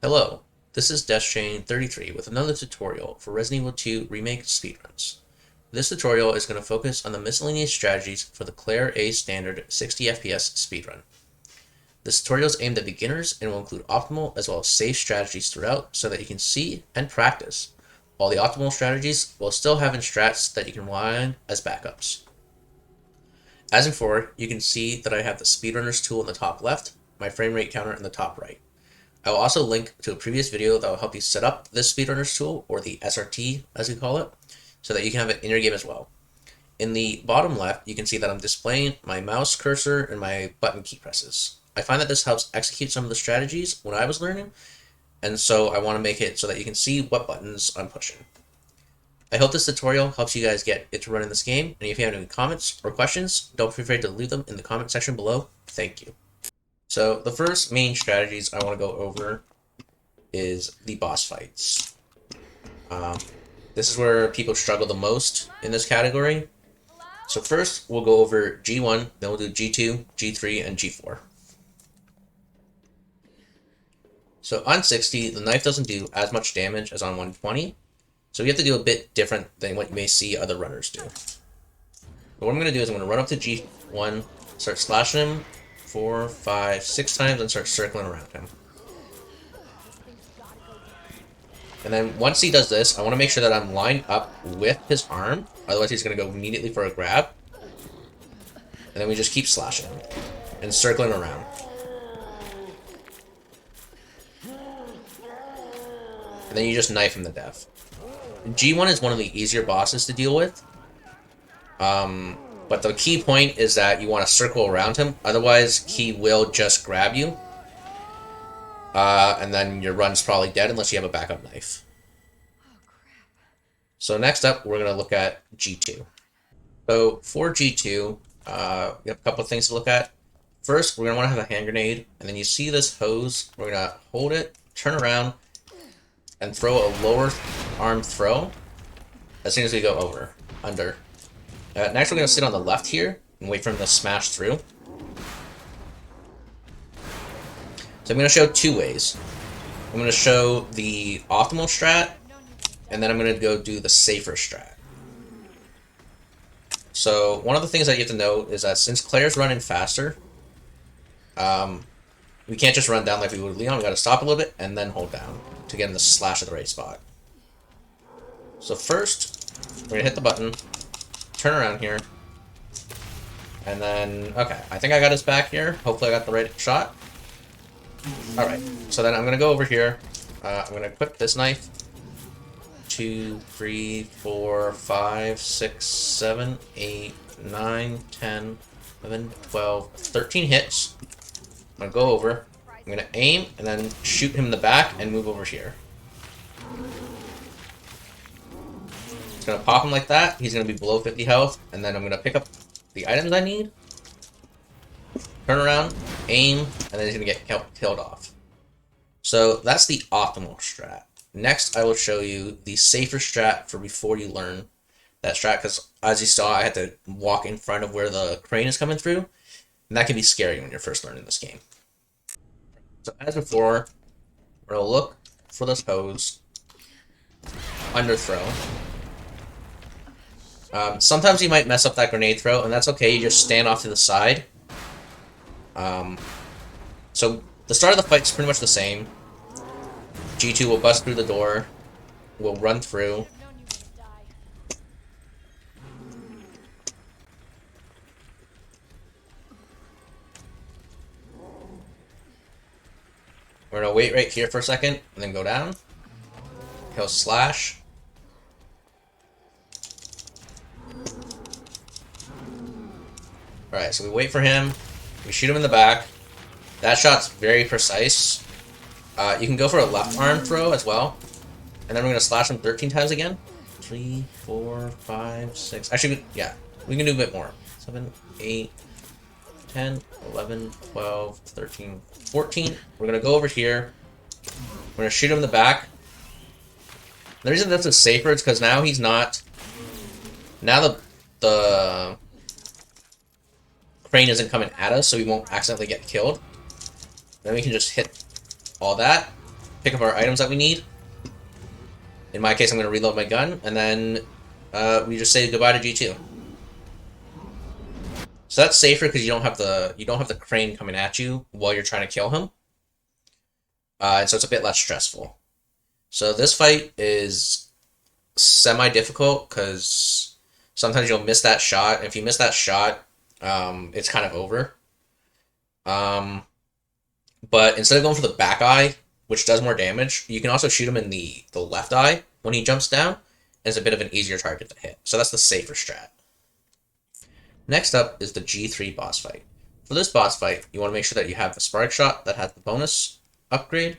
Hello, this is DeathChain33 with another tutorial for Resident Evil 2 Remake speedruns. This tutorial is going to focus on the miscellaneous strategies for the Claire A standard 60 FPS speedrun. This tutorial is aimed at beginners and will include optimal as well as safe strategies throughout so that you can see and practice all the optimal strategies while still having strats that you can rely on as backups. As before, you can see that I have the speedrunners tool in the top left, my frame rate counter in the top right. I will also link to a previous video that will help you set up this speedrunners tool, or the SRT as we call it, so that you can have it in your game as well. In the bottom left, you can see that I'm displaying my mouse cursor and my button key presses. I find that this helps execute some of the strategies when I was learning, and so I want to make it so that you can see what buttons I'm pushing. I hope this tutorial helps you guys get it to run in this game, and if you have any comments or questions, don't be afraid to leave them in the comment section below. Thank you. So the first main strategies I want to go over is the boss fights. This is where people struggle the most in this category. So first we'll go over G1, then we'll do G2, G3, and G4. So on 60, the knife doesn't do as much damage as on 120, so you have to do a bit different than what you may see other runners do. But what I'm going to do is I'm going to run up to G1, start slashing him 4, 5, 6 times, and start circling around him. And then once he does this, I want to make sure that I'm lined up with his arm, otherwise he's going to go immediately for a grab. And then we just keep slashing him and circling around. And then you just knife him to death. G1 is one of the easier bosses to deal with. But the key point is that you want to circle around him, otherwise he will just grab you. And then your run's probably dead unless you have a backup knife. So next up, we're going to look at G2. So for G2, we have a couple of things to look at. First, we're going to want to have a hand grenade, and then you see this hose. We're going to hold it, turn around, and throw a lower arm throw as soon as we go under. Next, we're going to sit on the left here and wait for him to smash through. So I'm going to show two ways. I'm going to show the optimal strat, and then I'm going to go do the safer strat. So one of the things that you have to know is that since Claire's running faster, we can't just run down like we would with Leon. We got to stop a little bit and then hold down to get him to slash at the right spot. So first, we're going to hit the button, turn around here, and then, okay, I think I got his back here. Hopefully I got the right shot. Alright, so then I'm going to go over here. I'm going to equip this knife. 2, 3, 4, 5, 6, 7, 8, 9, 10, 11, 12, 13 hits. I'm going to go over. I'm going to aim and then shoot him in the back and move over here. It's going to pop him like that. He's going to be below 50 health. And then I'm going to pick up the items I need. Turn around, aim, and then he's going to get killed off. So that's the optimal strat. Next, I will show you the safer strat for before you learn that strat, because as you saw, I had to walk in front of where the crane is coming through, and that can be scary when you're first learning this game. So as before, we're going to look for this hose, underthrow. Sometimes you might mess up that grenade throw, and that's okay, you just stand off to the side. So the start of the fight is pretty much the same. G2 will bust through the door, will run through. We're going to wait right here for a second, and then go down. He'll slash. Alright, so we wait for him. We shoot him in the back. That shot's very precise. You can go for a left arm throw as well. And then we're going to slash him 13 times again. 3, 4, 5, 6. Actually, yeah, we can do a bit more. 7, 8, 10, 11, 12, 13, 14. We're going to go over here. We're going to shoot him in the back. The reason this is safer is because now he's not... Now the crane isn't coming at us, so we won't accidentally get killed. Then we can just hit all that, pick up our items that we need. In my case, I'm going to reload my gun, and then we just say goodbye to G2. So that's safer because you don't have the crane coming at you while you're trying to kill him, and so it's a bit less stressful. So this fight is semi-difficult because sometimes you'll miss that shot. And if you miss that shot, it's kind of over. But instead of going for the back eye, which does more damage, you can also shoot him in the left eye when he jumps down, and it's a bit of an easier target to hit. So that's the safer strat. Next up is the G3 boss fight. For this boss fight, you want to make sure that you have the Sparkshot that has the bonus upgrade,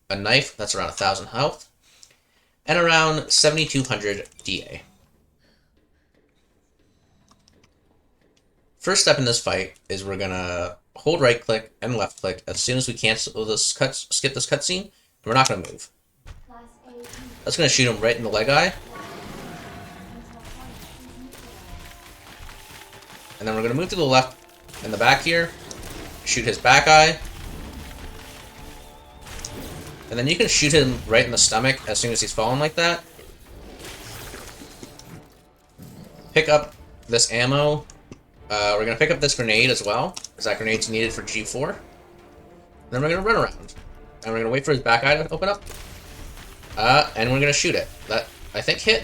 a knife that's around 1000 health, and around 7200 DA. First step in this fight is we're gonna hold right click and left click as soon as we cancel this skip this cutscene, and we're not gonna move. That's gonna shoot him right in the leg eye. And then we're gonna move to the left in the back here, shoot his back eye. And then you can shoot him right in the stomach as soon as he's falling like that. Pick up this ammo. We're going to pick up this grenade as well, because that grenade's needed for G4. Then we're going to run around. And we're going to wait for his back eye to open up. And we're going to shoot it. That, I think, hit.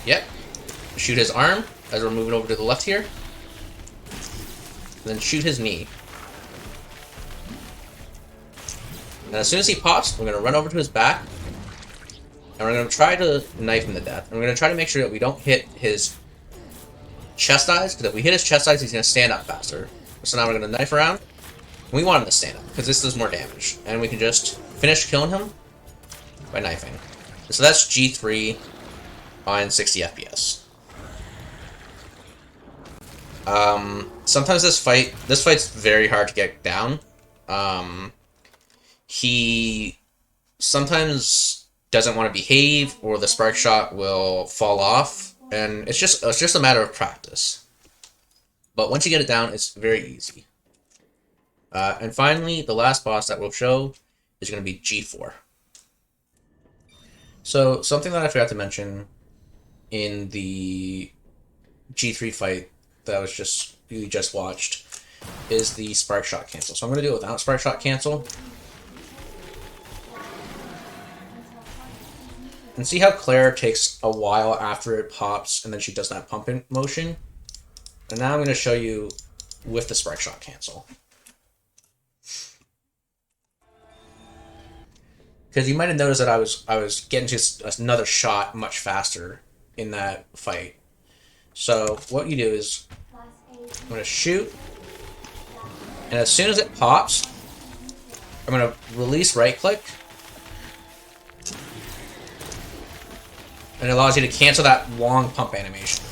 Yep. Shoot his arm as we're moving over to the left here. And then shoot his knee. And as soon as he pops, we're going to run over to his back. And we're going to try to knife him to death. And we're going to try to make sure that we don't hit his chest eyes, because if we hit his chest eyes, he's going to stand up faster. So now we're going to knife around. We want him to stand up, because this does more damage. And we can just finish killing him by knifing. So that's G3 on 60 FPS. Sometimes this fight's very hard to get down. He sometimes doesn't want to behave, or the Sparkshot will fall off. And it's just a matter of practice. But once you get it down, it's very easy. And finally, the last boss that we'll show is going to be G4. So something that I forgot to mention in the G3 fight that you just watched is the Sparkshot cancel. So I'm going to do it without Sparkshot cancel. And see how Claire takes a while after it pops, and then she does that pump-in motion? And now I'm going to show you with the Sparkshot cancel. Because you might have noticed that I was getting to another shot much faster in that fight. So what you do is, I'm going to shoot, and as soon as it pops, I'm going to release right-click, and it allows you to cancel that long pump animation.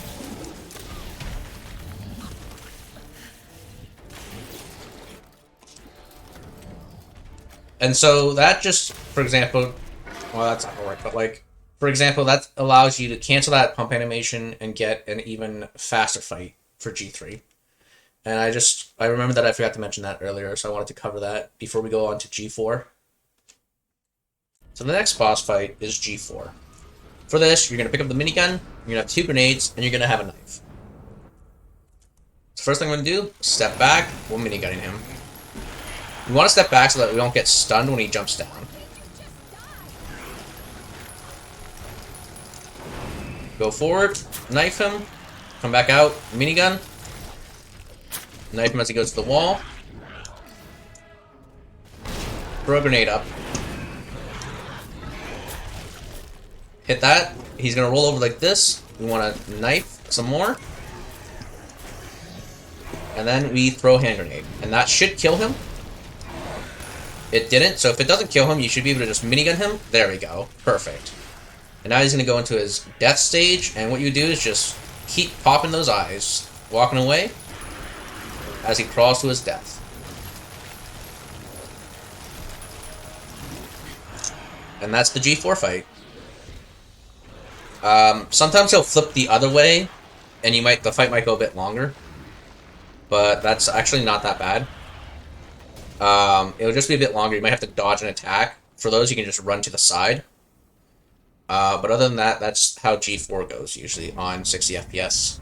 And so that just, for example, well, that's not gonna work, but like, for example, that allows you to cancel that pump animation and get an even faster fight for G3. And I remember that I forgot to mention that earlier, so I wanted to cover that before we go on to G4. So the next boss fight is G4. For this, you're going to pick up the minigun, you're going to have 2 grenades, and you're going to have a knife. So first thing I'm going to do, step back, we're minigunning him. We want to step back so that we don't get stunned when he jumps down. Go forward, knife him, come back out, minigun. Knife him as he goes to the wall. Throw a grenade up. Hit that. He's going to roll over like this. We want to knife some more. And then we throw a hand grenade. And that should kill him. It didn't, so if it doesn't kill him, you should be able to just minigun him. There we go. Perfect. And now he's going to go into his death stage, and what you do is just keep popping those eyes, walking away as he crawls to his death. And that's the G4 fight. Sometimes he'll flip the other way, and the fight might go a bit longer, but that's actually not that bad. It'll just be a bit longer. You might have to dodge an attack for those, you can just run to the side. But other than that, that's how G4 goes usually on 60 FPS.